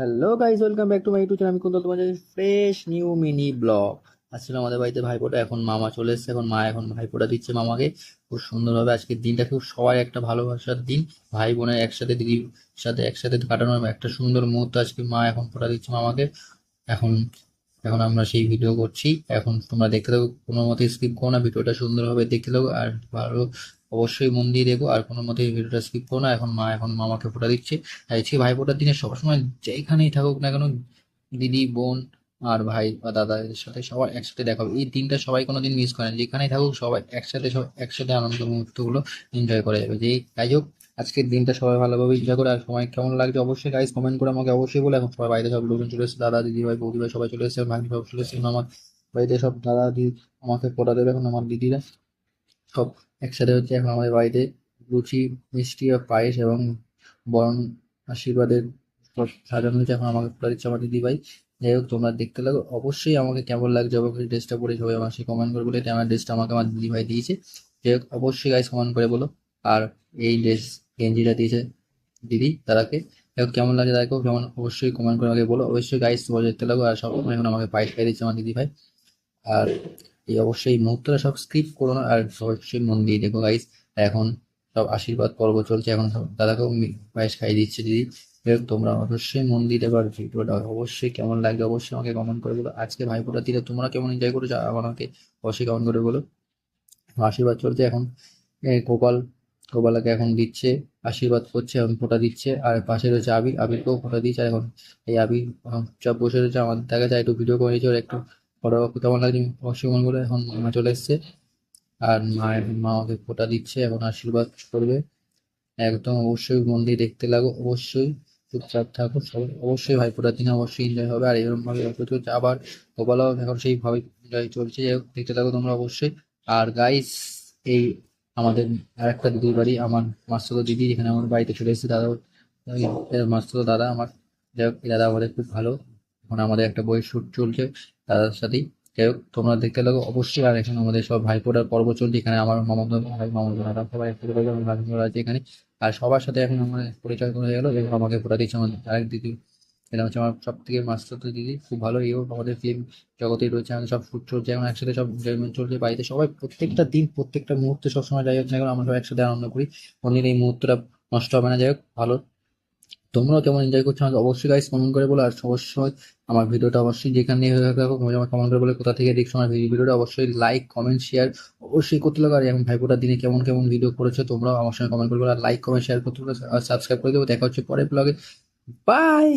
Hello guys, welcome back to my YouTube channel. আমি কুন্তল, তোমাদের fresh new mini blog. আসলে আমাদের বাড়িতে ভাইফোঁটা, এখন মামা চলে এসেছে। এখন মা এখন ভাইফোঁটা দিচ্ছে মামাকে খুব সুন্দরভাবে। আজকের দিনটা খুব সবাই একটা ভালোবাসার দিন, ভাই বোনের একসাথে, দিদির সাথে একসাথে কাটানোর একটা সুন্দর মুহূর্ত। আজকে মা এখন ফোঁটা দিচ্ছে মামাকে। এখন এখন আমরা সেই ভিডিও করছি। এখন তোমরা দেখতে থাকো, কোনো মতে স্কিপ করো না, ভিডিওটা সুন্দরভাবে দেখতে থাকো আর ভালো অবশ্যই মন দিয়ে দেখো, আর কোনো মতে ভিডিওটা স্কিপ করো না। এখন মা এখন মামাকে ফোঁটা দিচ্ছে। আর এই ভাই ফোঁটার দিনে সবসময় যেখানেই থাকুক না কেন, দিদি, বোন আর ভাই বা দাদাদের সাথে সবার একসাথে দেখা হবে। এই দিনটা সবাই কোনোদিন মিস করে না, যেখানেই থাকুক সবাই একসাথে, সব একসাথে আনন্দ মুহূর্তগুলো এনজয় করে যাবে। যেই যাই হোক, আজকের দিনটা সবাই ভালোভাবে এনজয় করে। আর সময় কেমন লাগছে অবশ্যই গাইজ কমেন্ট করে আমাকে অবশ্যই বলে। এখন সবাই বাড়িতে সব লোকজন চলে এসেছে, দাদা, দিদি ভাই, বৌদি ভাই সবাই চলে এসেছে, ভাগ্নি সব চলে এসেছে। এখন আমার বাড়িতে সব দাদা দিদি আমাকে ফোঁটা দেবে। এখন আমার দিদিরা সব একসাথে হচ্ছে। এখন আমাদের বাড়িতে লুচি, মিষ্টি আর পায়েস এবং বরণ আশীর্বাদের সব সাজানো হয়েছে। এখন আমাকে ফোঁটা দিচ্ছে আমার দিদি ভাই। যাই হোক, তোমরা দেখতে লাগো অবশ্যই। আমাকে কেমন লাগছে অবশ্যই ড্রেসটা পরে সবাই আমার সে কমেন্ট করে বলে, এটা আমার ড্রেসটা আমাকে আমার দিদি ভাই দিয়েছে। যাই হোক, অবশ্যই গাইস কমেন্ট করে বলো। আর এই ড্রেস গেঞ্জিটা দিয়েছে দিদি তারাকে। যাই হোক, কেমন লাগে দেখো, কেমন অবশ্যই কমেন্ট করে আমাকে বলো। অবশ্যই গাইস তোমরা দেখতে লাগো। আর সব এখন আমাকে পায়েস খাইয়ে দিচ্ছে আমার দিদি ভাই। আর এই অবশ্যই মুহূর্তটা সব স্কিপ করো না, আর অবশ্যই মন দিয়ে দেখো গাইস। এখন সব আশীর্বাদ পর্ব চলছে, এখন সব দাদাকেও পায়েস খাইয়ে দিচ্ছে দিদি। যাই হোক, তোমরা অবশ্যই মন দিয়ে দেখো। আর ভিডিওটা অবশ্যই কেমন লাগবে অবশ্যই আমাকে কমেন্ট করে বলো। আজকে ভাইফোঁটার দিনে তোমরা কেমন এনজয় করেছো আমাকে অবশ্যই কমেন্ট করে বলো। আশীর্বাদ চলছে এখন। গোপাল গোপালাকে এখন দিচ্ছে, আশীর্বাদ করছে, এখন ফোঁটা দিচ্ছে। আর পাশে রয়েছে আবির, আবিরকেও ফোঁটা দিচ্ছে। আর এখন এই আবির এখন চুপচাপ বসে রয়েছে, আমাদের দেখা যায় একটু ভিডিও করে নিয়েছে ওর একটু ফটো। কেমন লাগছে অবশ্যই মনে করে। এখন মা চলে এসছে, আর মা এখন মা আমাকে ফোঁটা দিচ্ছে, এখন আশীর্বাদ করবে। একদম অবশ্যই মন দিয়ে দেখতে লাগো, অবশ্যই চুপচাপ থাকো সবাই। অবশ্যই ভাইফোঁটার দিনে অবশ্যই এনজয় হবে। আর এরকম ভাবে চলছে। আবার গোপালও এখন সেইভাবে এনজয় চলছে। যাই হোক, দেখতে থাকো তোমরা অবশ্যই। আর গাইস, এই আমাদের আর একটা দিদির বাড়ি, আমার মাস্তুতো দিদি যেখানে আমার বাড়িতে চলে এসেছে দাদা, ওই মাস্তুতো দাদা আমার। যাই হোক, এই দাদা আমাদের খুব ভালো। এখন আমাদের একটা বইয়ের শুট চলছে দাদার সাথেই। যাই হোক, তোমরা দেখতে লাগো অবশ্যই। আর এখন আমাদের সব ভাইফোঁটার পর্ব চলছে এখানে। আমার মামাতো ভাই, মামাতো দাদা সবাই একসাথে রয়েছে, আমার ভাগ্নিরা আছে এখানে। আর সবার সাথে এখন আমার পরিচয় হয়ে গেলো। এবং আমাকে ফোঁটা দিচ্ছে আমার আরেক দিদি, এটা হচ্ছে আমার সব থেকে মাস্টার দিদি, খুব ভালো। এও আমাদের ফিল্ম জগতেই রয়েছে, আমাদের সব শুট চলছে এখন একসাথে, সব এনজয়মেন্ট চলছে বাড়িতে সবাই। প্রত্যেকটা দিন প্রত্যেকটা মুহূর্তে সবসময় যাই হোক না কেন, আমরা সব একসাথে আনন্দ করি। কোনদিন এই মুহূর্তটা নষ্ট হবে না। যাই হোক, ভালো। তোমরাও কেমন এনজয় করছো আমাকে অবশ্যই গাইস কমেন্ট করে বলো। আর অবশ্যই আমার ভিডিওটা অবশ্যই যেখানে হয়ে থাকো আমার কমেন্ট করে বলে কোথা থেকে দেখছো আমার ভিডিওটা। অবশ্যই লাইক, কমেন্ট, শেয়ার অবশ্যই করতে লাগো। আর এখন ভাইফোঁটার দিনে কেমন কেমন ভিডিও করেছো তোমরাও আমার সঙ্গে কমেন্ট করে বলো। আর লাইক, কমেন্ট, শেয়ার করতে বলো। আর সাবস্ক্রাইব করে দেবো। দেখা হচ্ছে পরের ব্লগে। বাই।